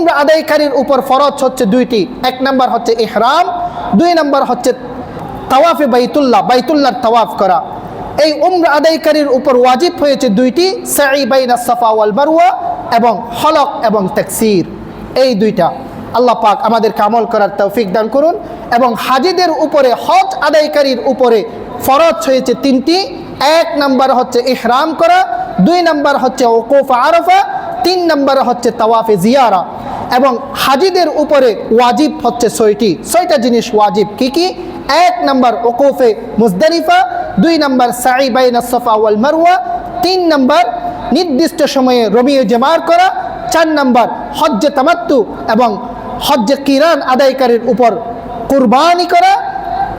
উমরা আদায়কারীর উপর ফরজ হচ্ছে দুইটি। এক নাম্বার হচ্ছে ইহরাম, দুই নাম্বার হচ্ছে তাওয়াফে বাইতুল্লাহর তাওয়াফ করা। এই উমরা আদায়কারীর উপর ওয়াজিব হয়েছে দুইটি, সাই বাইনাস সাফা ওয়াল মারওয়া এবং হলক এবং তাকসীর, এই দুইটা। আল্লাহ পাক আমাদেরকে আমল করার তৌফিক দান করুন। এবং হাজিদের উপরে, হজ আদায়কারীর উপরে ফরজ হয়েছে তিনটি। এক নাম্বার হচ্ছে ইহরাম করা, দুই নাম্বার হচ্ছে ওকুফ আরাফা, তিন নাম্বার হচ্ছে তাওয়াফে জিয়ারা। এবং হাজিদের উপরে ওয়াজিব হচ্ছে ছয়টা জিনিস ওয়াজিব। কি কি? এক নাম্বার ওকুফে মুজদালিফা, দুই নাম্বার সাই বাইনাস সাফা ওয়াল মারওয়া, তিন নাম্বার নির্দিষ্ট সময়ে রমিয়ে জমার করা, চার নাম্বার হজ্জে তামাত্তু এবং হজ্জে কিরান আদায়কারীর উপর কুরবানি করা,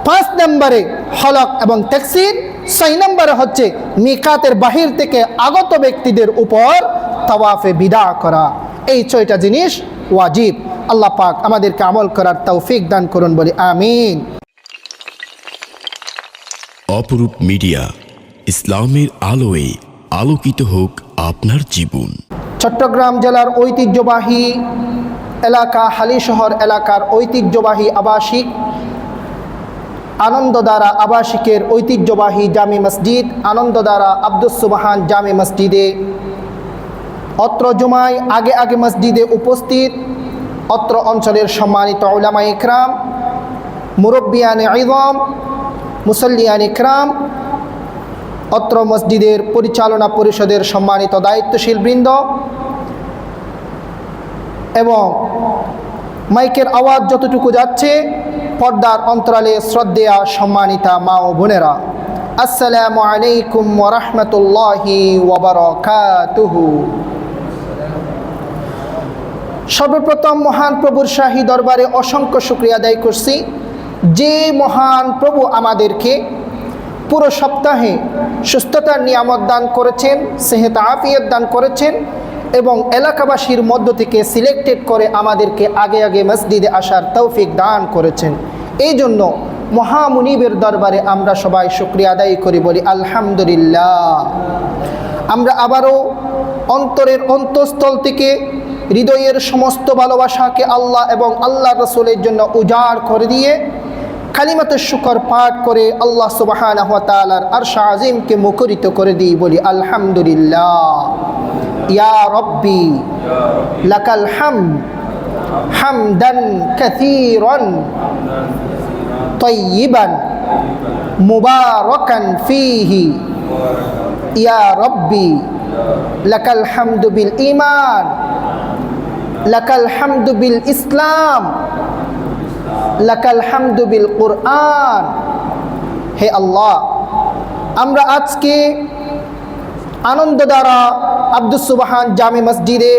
পাঁচ নম্বরে হলক এবং তাকসীর, ছয় নম্বরে হচ্ছে মিকাতের বাহির থেকে আগত ব্যক্তিদের উপর তাওয়াফে বিদা করা। এই ছয়টা জিনিস ওয়াজিব। আল্লাহ পাক আমাদেরকে আমল করার তৌফিক দান করুন, বলি আমিন। অপরূপ মিডিয়া, ইসলামের আলোয় আলোকিত হোক আপনার জীবন। চট্টগ্রাম জেলার ঐতিহ্যবাহী এলাকা হালিশহর এলাকার ঐতিহ্যবাহী আবাসিক আনন্দধারা আবাসিকের ঐতিহ্যবাহী জামে মসজিদ আনন্দধারা আব্দুস সুবহান জামে মসজিদে অত্র জুমায় আগে মসজিদে উপস্থিত অত্র অঞ্চলের সম্মানিত উলামায়ে ইকরাম, মুরব্বিয়ানে ইযম, মুসল্লিয়ানে ইকরাম, অত্র মসজিদের পরিচালনা পরিষদের সম্মানিত দায়িত্বশীল বৃন্দ এবং মাইকের আওয়াজ যতটুকু যাচ্ছে পর্দার অন্তরালে শ্রদ্ধেয়া সম্মানিতা মা ও বোনেরা, আসসালামু আলাইকুম ওয়া রাহমাতুল্লাহি ওয়া বারাকাতুহু। সর্বপ্রথম মহান প্রভুর শাহী দরবারে অসংখ্য শুকরিয়া আদায় করছি, যে মহান প্রভু আমাদেরকে পুরো সপ্তাহে সুস্থতার নিয়ামত দান করেছেন, সেহত আফিয়ত দান করেছেন এবং এলাকাবাসীর মধ্য থেকে সিলেক্টেড করে আমাদেরকে আগে মসজিদে আসার তৌফিক দান করেছেন। এই জন্য মহামুনিবের দরবারে আমরা সবাই শুকরিয়া আদায় করি, বলি আলহামদুলিল্লাহ। আমরা আবারও অন্তরের অন্তঃস্থল থেকে হৃদয়ের সমস্ত ভালোবাসাকে আল্লাহ এবং আল্লাহ রসুলের জন্য উজাড় করে দিয়ে কালিমাতুশ শুকর পাঠ করে আল্লাহ সুবহানাহু ওয়া তাআলার আরশ আজিমকে মুখরিত করে দিই, বলি আলহামদুলিল্লাহ। ইয়া রব্বি লাকাল হামদ হামদান কাসীরান তাইয়িবান মুবারাকান ফীহি। ইয়া রব্বি লাকাল হামদু বিল ঈমান, লাকাল হামদু বিল ইসলাম, লাকাল হামদু বিল কুরআন। হে আল্লাহ, আমরা আজকে আনন্দধারা আব্দুস সুবহান জামে মসজিদে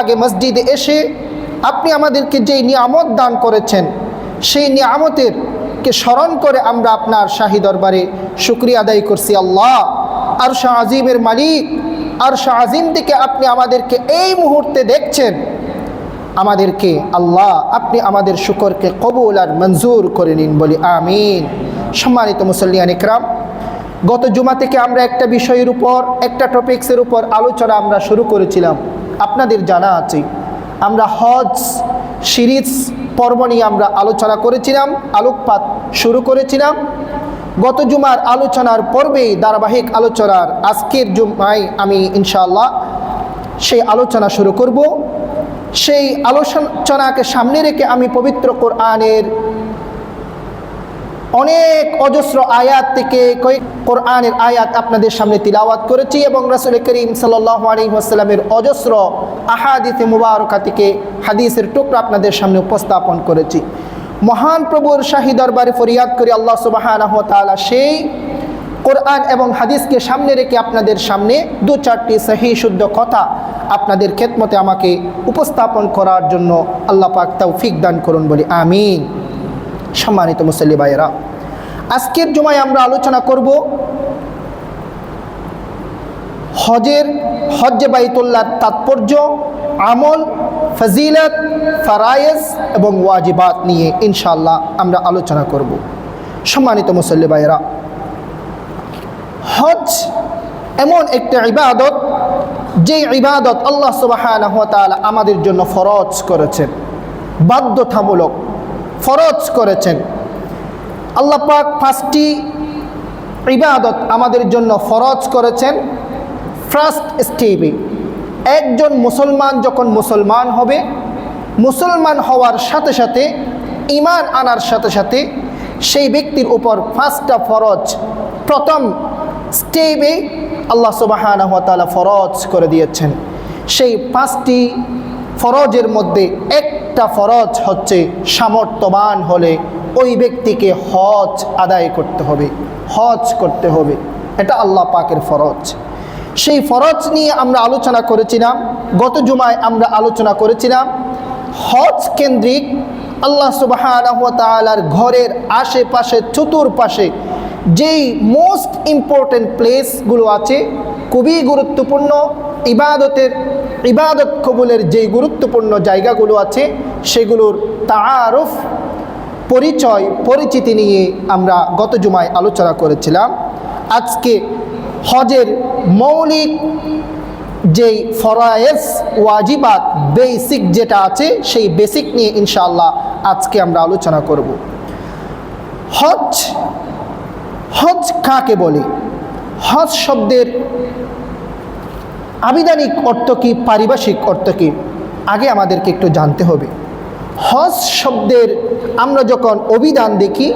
আগে মসজিদে এসে আপনি আমাদেরকে যেই নিয়ামত দান করেছেন, সেই নিয়ামতের কে স্মরণ করে আমরা আপনার শাহী দরবারে শুকরিয়া আদায় করছি। আল্লাহ, আরশ আজিমের মালিক, আরশ আজিম থেকে আপনি আমাদেরকে এই মুহূর্তে দেখছেন, আমাদেরকে আল্লাহ আপনি আমাদের শুকরকে কবুল আর মঞ্জুর করে নিন, বলি আমিন। সম্মানিত মুসল্লিয়ান ইকরাম, গত জুমা থেকে আমরা একটা বিষয়ের উপর, একটা টপিক্সের উপর আলোচনা আমরা শুরু করেছিলাম। আপনাদের জানা আছে আমরা হজ সিরিজ পর্ব নিয়ে আমরা আলোচনা করেছিলাম, আলোকপাত শুরু করেছিলাম। গত জুমার আলোচনার পর্বেই ধারাবাহিক আলোচনার আজকের জুমায় আমি ইনশাআল্লাহ সেই আলোচনা শুরু করব। সেই আলোচনাকে সামনে রেখে আমি পবিত্র কোরআনের অনেক অজস্র আয়াত থেকে কয়েক কোরআনের আয়াত আপনাদের সামনে তিলাওয়াত করেছি এবং রাসূল করিম সাল্লাল্লাহু আলাইহি ওয়াসাল্লামের অজস্র আহাদিসে মুবারকা থেকে হাদিসের টুকরা আপনাদের সামনে উপস্থাপন করেছি। মহান প্রভুর শাহী দরবারে ফরিয়াদ করি আল্লাহ সুবহানাহু ওয়া তাআলা সেই কোরআন এবং হাদিসকে সামনে রেখে আপনাদের সামনে দু চারটি সহিহ শুদ্ধ কথা আপনাদের খেদমতে আমাকে উপস্থাপন করার জন্য আল্লাহ পাক তৌফিক দান করুন, বলি আমিন। সম্মানিত মুসল্লি ভাইয়েরা, আজকের জুমায় আমরা আলোচনা করব হজ্জে বাইতুল্লাহর তাৎপর্য, আমল, ফজিলত, ফারায়েজ এবং ওয়াজিবাত নিয়ে ইনশাআল্লাহ আমরা আলোচনা করব। সম্মানিত মুসল্লি ভাইয়েরা, হজ এমন একটা ইবাদত যে ইবাদত আল্লাহ সুবহানাহু ওয়া তাআলা আমাদের জন্য ফরজ করেছেন, বাধ্যতামূলক ফরজ করেছেন। আল্লাহ পাক 5টি ইবাদত আমাদের জন্য ফরজ করেছেন। ফার্স্ট স্টেপে একজন মুসলমান যখন মুসলমান হবে, মুসলমান হওয়ার সাথে সাথে ঈমান আনার সাথে সাথে সেই ব্যক্তির উপর 5টা ফরজ প্রথম স্টেপে আল্লাহ সুবহানাহু ওয়া তাআলা ফরজ করে দিয়েছেন। সেই 5টি ফরজের মধ্যে একটা ফরজ হচ্ছে সামর্থ্যবান হলে ওই ব্যক্তিকে হজ আদায় করতে হবে, হজ করতে হবে। এটা আল্লাহ পাকের ফরজ। সেই ফরজ নিয়ে আমরা আলোচনা করেছিলাম, গত জুমায় আমরা আলোচনা করেছিলাম হজ কেন্দ্রিক আল্লাহ সুবহানাহু ওয়া তাআলার ঘরের আশেপাশে চতুর্পাশে যেই মোস্ট ইম্পর্টেন্ট প্লেসগুলো আছে, খুবই গুরুত্বপূর্ণ ইবাদত কবুলের যেই গুরুত্বপূর্ণ জায়গাগুলো আছে, সেগুলোর তাআরুফ পরিচয় পরিচিতি নিয়ে আমরা গত জুমায় আলোচনা করেছিলাম। আজকে হজের মৌলিক যেই ফরায়েজ ওয়াজিবাত বেসিক যেটা আছে, সেই বেসিক নিয়ে ইনশাআল্লাহ আজকে আমরা আলোচনা করব। হজ কাকে বলে? হজ শব্দের আবিধানিক অর্থ কি, পারিভাষিক অর্থ কি, আগে আমাদেরকে একটু জানতে হবে। হজ শব্দের আমরা যখন অভিধান দেখি,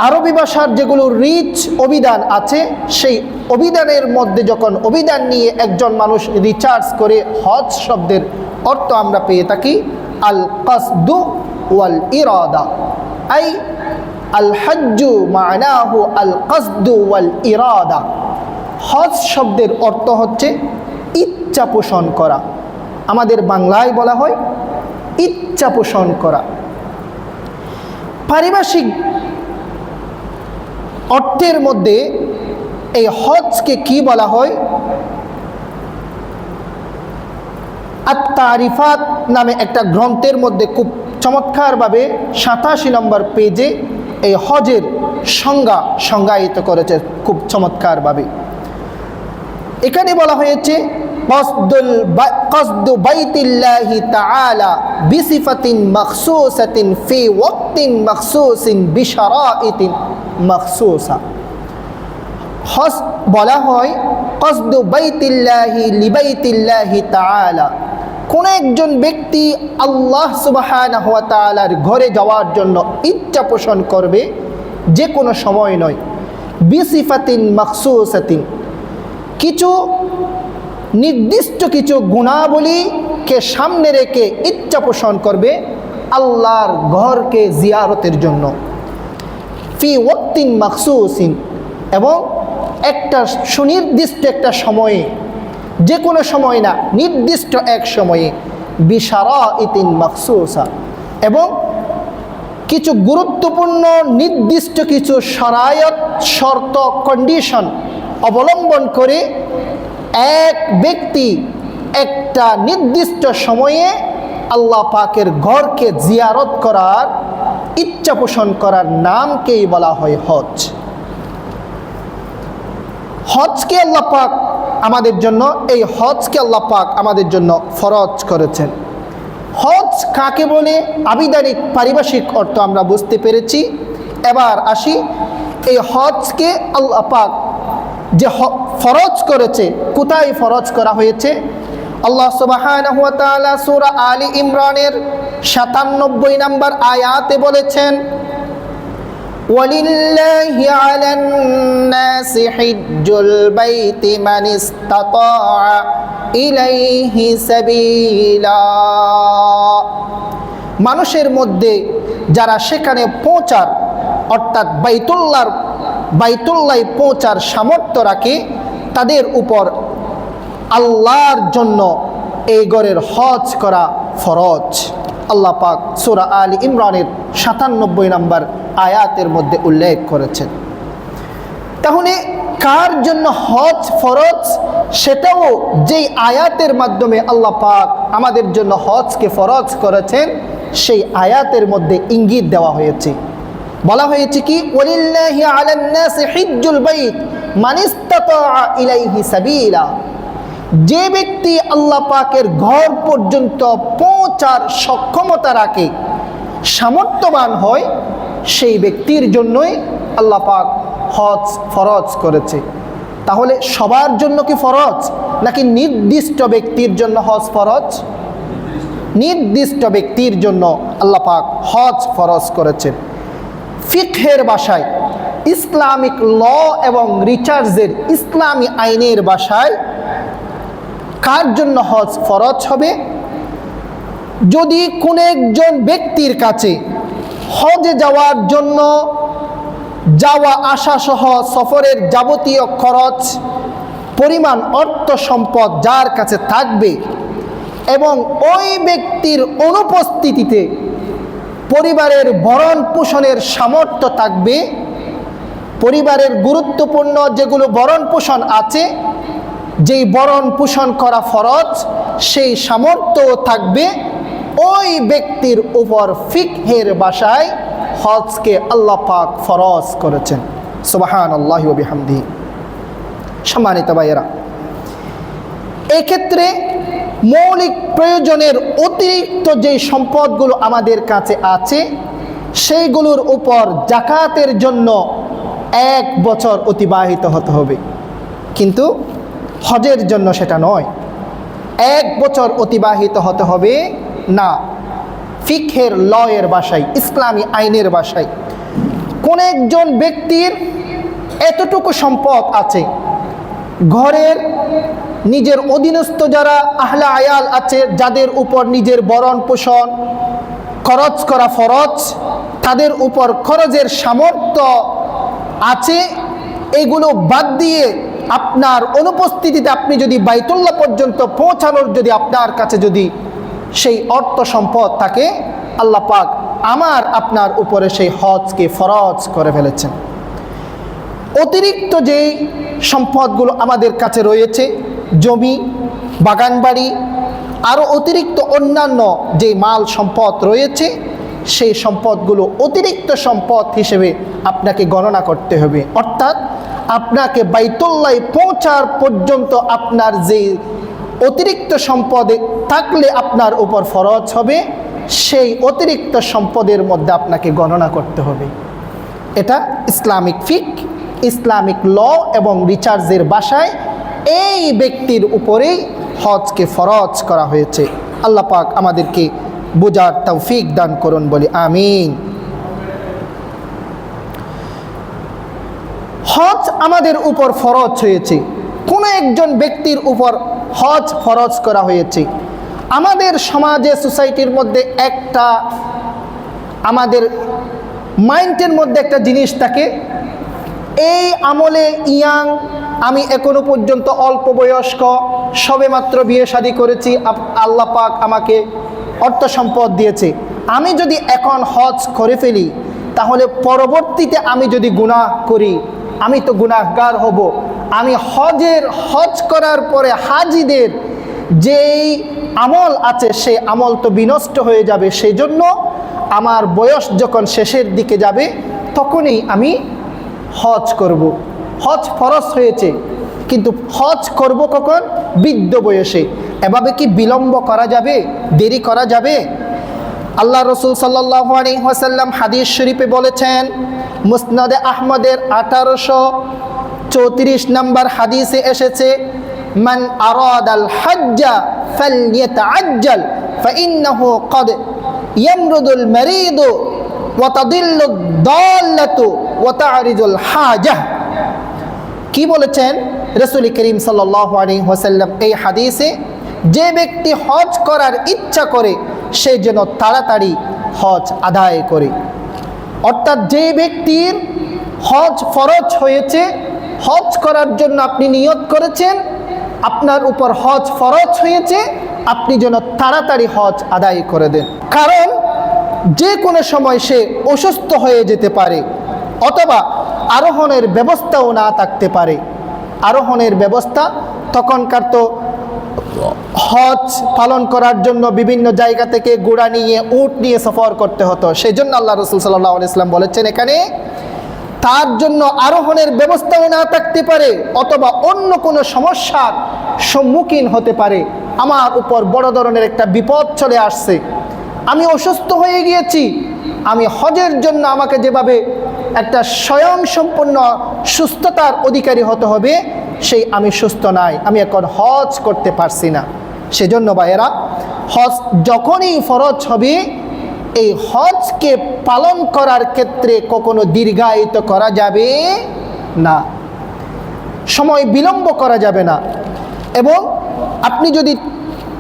আরবি ভাষার যেগুলো রিচ অভিধান আছে, সেই অভিধানের মধ্যে যখন অভিধান নিয়ে একজন মানুষ রিসার্চ করে হজ শব্দের অর্থ আমরা পেয়ে থাকি আল কসদু ওয়াল ইরাদা, আই আল হজ্জু মানাহু আল কসদু ওয়াল ইরাদা। হজ শব্দের অর্থ হচ্ছে ইচ্ছা পোষণ করা। আমাদের বাংলায় বলা হয় ইচ্ছা পোষণ করা। পারিভাষিক অর্থের মধ্যে এই হজকে কি বলা হয়? আত-তারিফাত নামে একটা গ্রন্থের মধ্যে খুব চমৎকারভাবে 87 নম্বর পেজে এই হজের সংজ্ঞায়িত করেছে খুব চমৎকারভাবে। এখানে বলা হয়েছে কসদু বাইতিল্লাহি তাআলা বিসিফাতিন মাখসুসাতিন ফি ওয়াক্তিন মাখসুসিন বিশারাইতিন মাখসুসা। হজ বলা হয় কসদু বাইতিল্লাহি লিবাইতিল্লাহি তাআলা, কোন একজন ব্যক্তি আল্লাহ সুবহানাহু ওয়া তাআলার ঘরে যাওয়ার জন্য ইচ্ছা পোষণ করবে, যে কোনো সময় নয়। বিসিফাতিন মাখসুসাতিন, কিছু নির্দিষ্ট কিছু গুণাবলীকে সামনে রেখে ইচ্ছা পোষণ করবে আল্লাহর ঘরকে জিয়ারতের জন্য। ফি ওয়াক্তিন মাখসুসিন, এবং একটা সুনির্দিষ্ট একটা সময়ে, যে কোনো সময় না, নির্দিষ্ট এক সময়ে। বিশারাইতিন মাখসুসা, এবং কিছু গুরুত্বপূর্ণ নির্দিষ্ট কিছু শরায়ত, শর্ত, কন্ডিশন অবলম্বন করে এক ব্যক্তি একটা নির্দিষ্ট সময়ে আল্লাহ পাকের ঘরকে জিয়ারত করার, ইচ্ছা পোষণ করার নামকেই বলা হয় হজ। হজকে আল্লাহ পাক আমাদের জন্য, এই হজকে আল্লাহ পাক আমাদের জন্য ফরজ করেছেন। হজ কাকে বলে আবিধানিক পারিভাষিক অর্থ আমরা বুঝতে পেরেছি। এবার আসি, এই হজকে আল্লাহ পাক যে ফরজ করেছে, কোথায় ফরজ করা হয়েছে? আল্লাহ সুবহানাহু ওয়া তাআলা সূরা আলী ইমরানের 97 নম্বর আয়াতে বলেছেন, ওয়ালিল্লাহি আলান নাসি হিজ্জুল বাইতি মান ইসতাতাআ ইলাইহি সাবিলা। মানুষের মধ্যে যারা সেখানে পৌঁছার, অর্থাৎ বাইতুল্লাহ পৌঁছার সামর্থ্য রাখে, তাদের উপর আল্লাহর জন্য এই ঘরের হজ করা ফরজ। আল্লাহ পাক সূরা আলী ইমরানের 97 নম্বর আয়াতের মধ্যে উল্লেখ করেছেন। তাহলে কার জন্য হজ ফরজ, সেটাও যেই আয়াতের মাধ্যমে আল্লাহ পাক আমাদের জন্য হজকে ফরজ করেছেন, সেই আয়াতের মধ্যে ইঙ্গিত দেওয়া হয়েছে। বলা হয়েছে কি, ওয়ালিল্লাহি আলান নাসি হিজ্জুল বাইত মান ইসতাতাআ ইলাইহি সাবিলা। যে ব্যক্তি আল্লাহ পাকের ঘর পর্যন্ত পৌঁছার সক্ষমতা রাখে, সামর্থ্যবান হয়, সেই ব্যক্তির জন্যই আল্লাহ পাক হজ ফরজ করেছে। তাহলে সবার জন্য কি ফরজ, নাকি নির্দিষ্ট ব্যক্তির জন্য হজ ফরজ? নির্দিষ্ট ব্যক্তির জন্য আল্লাহ পাক হজ ফরজ করেছেন। ফিকহের ভাষায়, ইসলামিক ল এবং রিচার্জের ইসলামী আইনের ভাষায় কার জন্য হজ ফরজ হবে? যদি কোনো একজন ব্যক্তির কাছে হজে যাওয়ার জন্য যাওয়া আসা সহ সফরের যাবতীয় খরচ পরিমাণ অর্থ সম্পদ যার কাছে থাকবে এবং ওই ব্যক্তির অনুপস্থিতিতে পরিবারের ভরণ পোষণের সামর্থ্য থাকবে, পরিবারের গুরুত্বপূর্ণ যেগুলো ভরণ পোষণ আছে, যেই ভরণ পোষণ করা ফরজ, সেই সামর্থ্য থাকবে, ওই ব্যক্তির উপর ফিকহের ভাষায় হজকে আল্লাহ পাক ফরজ করেছেন। সুবহানাল্লাহি ওয়া বিহামদিহি। সম্মানিত ভাইয়েরা, এক্ষেত্রে মৌলিক প্রয়োজনের অতিরিক্ত যেই সম্পদগুলো আমাদের কাছে আছে, সেইগুলোর উপর জাকাতের জন্য 1 বছর অতিবাহিত হতে হবে, কিন্তু হজের জন্য সেটা নয়। 1 বছর অতিবাহিত হতে হবে না। ফিকহের লয়ের ভাষায়, ইসলামী আইনের ভাষায়, কোন একজন ব্যক্তির এতটুকু সম্পদ আছে, ঘরের নিজের অধীনস্থ যারা আহলা আয়াল আছে, যাদের উপর নিজের ভরণ পোষণ খরচ করা ফরজ, তাদের উপর খরচের সামর্থ্য আছে, এগুলো বাদ দিয়ে আপনার অনুপস্থিতিতে আপনি যদি বাইতুল্লাহ পর্যন্ত পৌঁছানোর যদি আপনার কাছে যদি সেই অর্থ সম্পদ থাকে, আল্লাহ পাক আমার আপনার উপরে সেই হজকে ফরজ করে ফেলেছেন। অতিরিক্ত যেই সম্পদগুলো আমাদের কাছে রয়েছে, জমি, বাগানবাড়ি, আরও অতিরিক্ত অন্যান্য যে মাল সম্পদ রয়েছে, সেই সম্পদগুলো অতিরিক্ত সম্পদ হিসেবে আপনাকে গণনা করতে হবে। অর্থাৎ আপনাকে বাইতুল্লাহ পৌঁছার পর্যন্ত আপনার যে অতিরিক্ত সম্পদে থাকলে আপনার উপর ফরজ হবে, সেই অতিরিক্ত সম্পদের মধ্যে আপনাকে গণনা করতে হবে। এটা ইসলামিক ফিক, ইসলামিক ল এবং রিচার্জের ভাষায় এই ব্যক্তির উপরেই হজকে ফরজ করা হয়েছে। আল্লাহ পাক আমাদেরকে বুঝার তৌফিক দান করুন, বলি আমিন। হজ আমাদের উপর ফরজ হয়েছে, কোনো একজন ব্যক্তির উপর হজ ফরজ করা হয়েছে। আমাদের সমাজে, সোসাইটির মধ্যে একটা, আমাদের মাইন্ডের মধ্যে একটা জিনিস থাকে, এই আমলে ইয়াং, আমি এখনো পর্যন্ত অল্প বয়স্ক, সবেমাত্র বিয়ে শাদী করেছি, আল্লাহ পাক আমাকে অর্থ সম্পদ দিয়েছে, আমি যদি এখন হজ করে ফেলি তাহলে পরবর্তীতে আমি যদি গুনাহ করি আমি তো গুনাহগার হব। আমি হজ করার পরে হাজিদের যেই আমল আছে সেই আমল তো বিনষ্ট হয়ে যাবে। সেই জন্য আমার বয়স যখন শেষের দিকে যাবে তখনই আমি হজ করব। হজ ফরজ হয়েছে, কিন্তু হজ করব কখন? বৃদ্ধ বয়সে। এভাবে কি বিলম্ব করা যাবে? দেরি করা যাবে? আল্লাহ রসুল সাল্লাল্লাহু আলাইহি ওয়াসাল্লাম হাদিস শরীফে বলেছেন, মুসনাদে আহমদের 1834 নম্বর হাদিসে এসেছে, মান আরাদাল হজ্জা ফালইয়াতাআজ্জাল ফাইন্নাহু ক্বাদ ইয়ামরুদুল মারিদু ওয়া তাদিল্লুদ দাল্লাতু ওয়া তা'রিজুল হাজাহ। কি বলেছেন রাসূল করিম সাল্লাল্লাহু আলাইহি ওয়াসাল্লাম এই হাদিসে? যে ব্যক্তি হজ করার ইচ্ছা করে সে যেন তাড়াতাড়ি হজ আদায় করে। অর্থাৎ যে ব্যক্তির হজ ফরজ হয়েছে, হজ করার জন্য আপনি নিয়ত করেছেন, আপনার উপর হজ ফরজ হয়েছে, আপনি যেন তাড়াতাড়ি হজ আদায় করে দেন। কারণ যে কোনো সময় সে অসুস্থ হয়ে যেতে পারে, অথবা আরোহণের ব্যবস্থাও না থাকতে পারে। আরোহণের ব্যবস্থা তখনকার তো হজ পালন করার জন্য বিভিন্ন জায়গা থেকে ঘোড়া নিয়ে, উট নিয়ে সফর করতে হতো। সেই জন্য আল্লাহ রসুল সাল্লাল্লাহু আলাইহি ওয়াসাল্লাম বলেছেন এখানে, তার জন্য আরোহণের ব্যবস্থাও না থাকতে পারে, অথবা অন্য কোনো সমস্যার সম্মুখীন হতে পারে। আমার উপর বড় ধরনের একটা বিপদ চলে আসছে, আমি অসুস্থ হয়ে গিয়েছি, আমি হজের জন্য আমাকে যেভাবে একটা স্বয়ংসম্পূর্ণ সুস্থতার অধিকারী হতে হবে, সেই আমি সুস্থ নাই, আমি এখন হজ করতে পারছি না। সেজন্য ভাইয়েরা, হজ যখনই ফরজ হবে, এই হজকে পালন করার ক্ষেত্রে কখনো দীর্ঘায়িত করা যাবে না, সময় বিলম্ব করা যাবে না। এবং আপনি যদি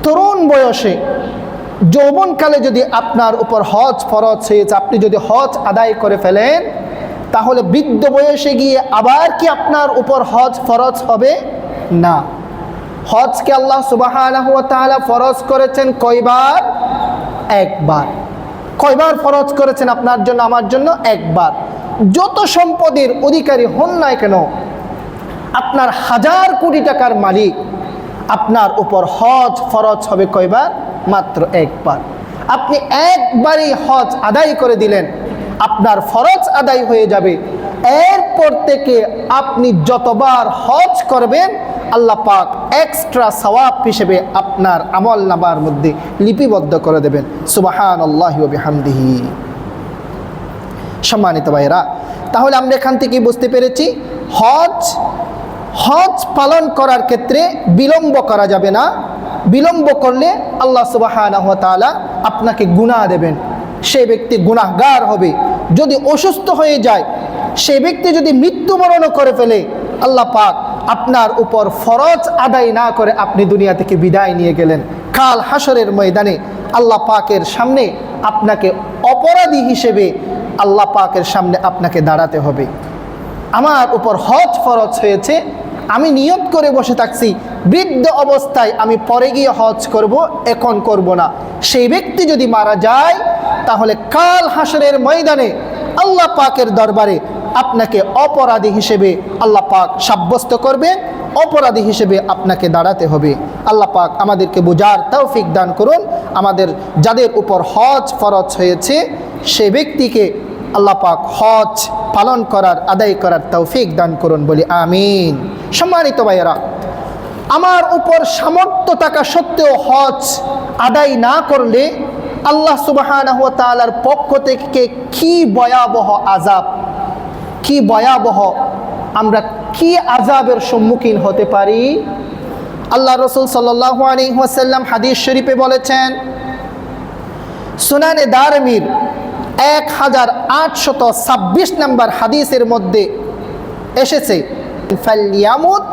তরুণ বয়সে, যৌবনকালে যদি আপনার উপর হজ ফরজ হয়েছে, আপনি যদি হজ আদায় করে ফেলেন, তাহলে বৃদ্ধ বয়সে গিয়ে আবার কি আপনার উপর হজ ফরজ হবে না। হজকে আল্লাহ সুবহানাহু ওয়া তাআলা ফরজ করেছেন কয়বার? একবার। কয়বার ফরজ করেছেন আপনার জন্য, আমার জন্য? একবার। যত সম্পদের অধিকারী হন না কেন, আপনার 1000 কোটি টাকার মালিক, আপনার উপর হজ ফরজ হবে কয়বার? মাত্র একবার। আপনি একবারই হজ আদায় করে দিলেন, আপনার ফরজ আদায় হয়ে যাবে। এরপর থেকে আপনি যতবার হজ করবেন, আল্লাহ পাক এক্সট্রা সওয়াব হিসেবে আপনার আমল নামার মধ্যে লিপিবদ্ধ করে দেবেন। সুবহানাল্লাহি ওয়া বিহামদিহি। সম্মানিত ভাইরা, তাহলে আমরা এখান থেকে বুঝতে পেরেছি হজ পালন করার ক্ষেত্রে বিলম্ব করা যাবে না। বিলম্ব করলে আল্লাহ সুবহানাহু ওয়া তাআলা আপনাকে গুনাহ দেবেন, সেই ব্যক্তি গুনাহগার হবে। যদি অসুস্থ হয়ে যায়, সেই ব্যক্তি যদি মৃত্যুবরণ করে ফেলে, আল্লাহ পাক আপনার উপর ফরজ আদায় না করে আপনি দুনিয়া থেকে বিদায় নিয়ে গেলেন, কাল হাসরের ময়দানে আল্লাহ পাকের সামনে আপনাকে অপরাধী হিসেবে আল্লাহ পাকের সামনে আপনাকে দাঁড়াতে হবে। আমার উপর হজ ফরজ হয়েছে, আমি নিয়ত করে বসে থাকছি, বৃদ্ধ অবস্থায় আমি পরে গিয়ে হজ করব, এখন করব না। সেই ব্যক্তি যদি মারা যায়, তাহলে কাল হাসরের ময়দানে আল্লাহ পাকের দরবারে আপনাকে অপরাধী হিসেবে আল্লাহ পাক সাব্যস্ত করবে, অপরাধী হিসেবে আপনাকে দাঁড়াতে হবে। আল্লাহ পাক আমাদেরকে বোঝার তৌফিক দান করুন। আমাদের যাদের উপর হজ ফরজ হয়েছে, সেই ব্যক্তিকে আল্লাহ পাক হজ পালন করার, আদায় করার তৌফিক দান করুন, বলি আমিন। সম্মানিত ভাইয়েরা, আমার উপর সামর্থ্য থাকা সত্ত্বেও হজ আদায় না করলে আল্লাহ সুবহানাহু ওয়া তাআলার পক্ষ থেকে কি ভয়াবহ আযাব, কি ভয়াবহ, আমরা কি আযাবের সম্মুখীন হতে পারি। আল্লাহ রাসূল সাল্লাল্লাহু আলাইহি ওয়াসাল্লাম হাদিস শরীফে বলেছেন, সুনানে দারমির 1826 নম্বর হাদিসের মধ্যে এসেছে, ফালইয়ামুত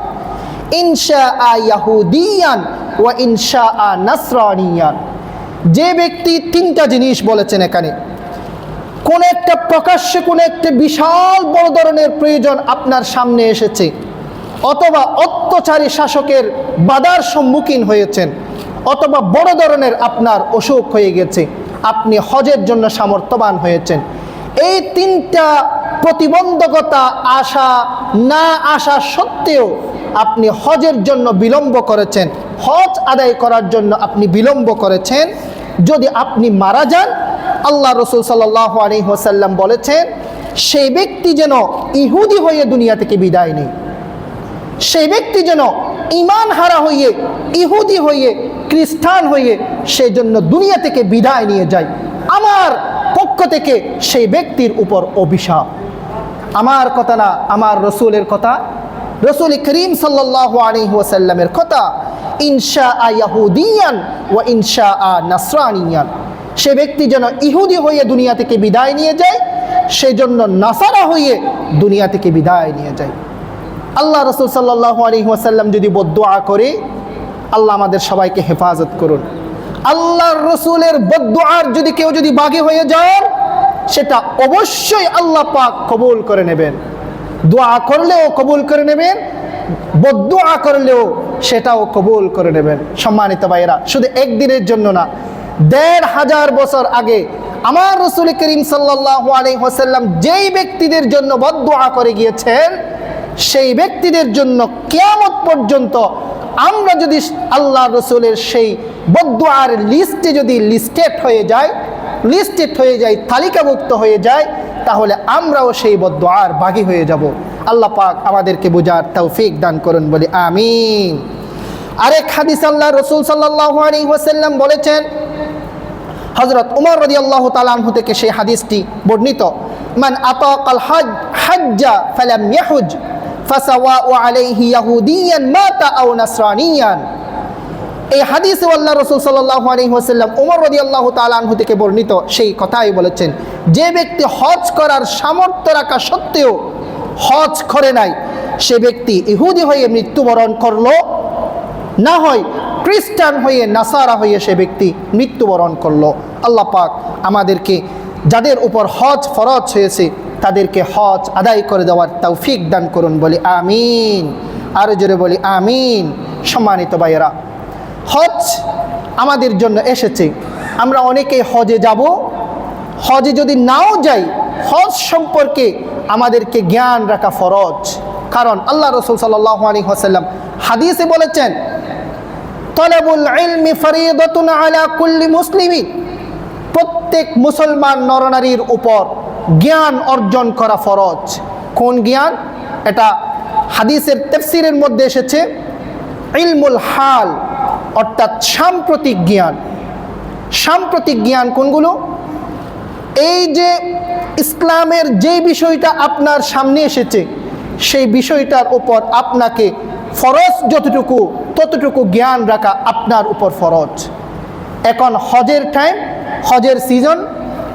ইনশাআ ইয়াহুদিয়ান ওয়া ইনশাআ নাসরানিয়ান। যে ব্যক্তি 3টা জিনিস বলেছেন এখানে, কোন একটা প্রকাশ্যে কোন একটা বিশাল বড় ধরনের প্রয়োজন আপনার সামনে এসেছে, অথবা অত্যাচারী শাসকের বাধার সম্মুখীন হয়েছেন, অথবা বড় ধরনের আপনার অসুখ হয়ে গেছে, আপনি হজের জন্য সামর্থ্যবান হয়েছেন, এই 3টা প্রতিবন্ধকতা আসা না আসা সত্ত্বেও আপনি হজের জন্য বিলম্ব করেছেন, হজ আদায় করার জন্য আপনি বিলম্ব করেছেন, যদি আপনি মারা যান, আল্লাহ রাসূল সাল্লাল্লাহু আলাইহি ওয়াসাল্লাম বলেছেন, সেই ব্যক্তি যেন ইহুদি হয়ে দুনিয়া থেকে বিদায় নেয়, সেই ব্যক্তি যেন ঈমান হারা হয়ে, ইহুদি হয়ে, খ্রিস্টান হয়ে সেই জন্য দুনিয়া থেকে বিদায় নিয়ে যায়। আমার পক্ষ থেকে সেই ব্যক্তির উপর অভিশাপ। আমার কথা না, আমার রসুলের কথা, রসুল করিম সাল্লাল্লাহু আলাইহি ওয়াসাল্লামের কথা, ইনশাআ ইয়াহুদিয়ান ওয়া ইনশাআ নাসরানিয়ান। সে ব্যক্তি যেন ইহুদি হয়ে দুনিয়া থেকে বিদায় নিয়ে যায়, সেই জন্য নাসারা হয়ে দুনিয়া থেকে বিদায় নিয়ে যায়। আল্লাহ রসুল সাল্লাল্লাহু আলাইহি ওয়াসাল্লাম যদি বদদুআ করে, আল্লাহ আমাদের সবাইকে হেফাজত করুন। আল্লাহর রসুলের বদদুআর যদি কেউ যদি বাগী হয়ে যায়, সেটা অবশ্যই আল্লাহ পাক কবুল করে নেবেন। দোয়া করলেও কবুল করে নেবেন, বদদুআ করলেও সেটাও কবুল করে নেবেন। সম্মানিত ভাইয়েরা, শুধু একদিনের জন্য না, 1500 বছর আগে আমার রসুল করিম সাল্লাল্লাহু আলাইহি ওয়াসাল্লাম যেই ব্যক্তিদের জন্য বদদুআ করে গিয়েছেন, সেই ব্যক্তিদের জন্য কিয়ামত পর্যন্ত আমরা যদি আল্লাহ রসুলের সেই বদদুআর লিস্টে যদি লিস্টেড হয়ে যায়, লিস্টেড হয়ে যায়, তালিকাভুক্ত হয়ে যায়, তাহলে আমরাও সেই বদদুআর ভাগী হয়ে যাব। আল্লাহ পাক আমাদেরকে বোঝার তৌফিক দান করুন, বলি আমিন। আরেক হাদিস আল্লাহ রাসূল সাল্লাল্লাহু আলাইহি ওয়াসাল্লাম বলেছেন, হযরত উমর রাদিয়াল্লাহু তাআলা আনহু থেকে সেই হাদিসটি বর্ণিত, মান আতাকাল হাজ্জা ফালাম ইয়াহুজ ফাসাওয়াউ আলাইহি ইয়াহুদিয়ান মাতা আও নাসরানিয়ান। এই হাদিসে আল্লাহ রাসূল সাল্লাল্লাহু আলাইহি ওয়াসাল্লাম উমর রাদিয়াল্লাহু তাআলা আনহু থেকে বর্ণিত সেই কথাই বলেছেন, যে ব্যক্তি হজ করার সামর্থ্য রাখা সত্ত্বেও হজ করে নাই, সে ব্যক্তি ইহুদি হয়ে মৃত্যুবরণ করলো, না হয় খ্রিস্টান হয়ে নাসারা হয়ে সে ব্যক্তি মৃত্যুবরণ করলো। আল্লাহ পাক আমাদেরকে যাদের উপর হজ ফরজ হয়েছে তাদেরকে হজ আদায় করে দেওয়ার তৌফিক দান করুন, বলি আমিন। আরো জোরে বলি আমিন। সম্মানিত ভাইয়েরা, হজ আমাদের জন্য এসেছে, আমরা অনেকেই হজে যাব, হজে যদি নাও যাই, হজ সম্পর্কে আমাদেরকে জ্ঞান রাখা ফরজ। কারণ আল্লাহ রাসূল সাল্লাল্লাহু আলাইহি ওয়াসাল্লাম হাদিসে বলেছেন, তলাবুল ইলমি ফরিদাতুন আলা কুল্লি মুসলিমিন, প্রত্যেক মুসলমান নরনারীর উপর জ্ঞান অর্জন করা ফরজ। কোন জ্ঞান? এটা হাদিসের তাফসীরের মধ্যে এসেছে, ইলমুল হাল, অর্থাৎ সাম্প্রতিক জ্ঞান। সাম্প্রতিক জ্ঞান কোনগুলো? এই যে ইসলামের যে বিষয়টা আপনার সামনে এসেছে, সেই বিষয়টার উপর আপনাকে ফরজ যতটুকু, ততটুকু জ্ঞান রাখা আপনার উপর ফরজ। এখন হজের টাইম, হজের সিজন,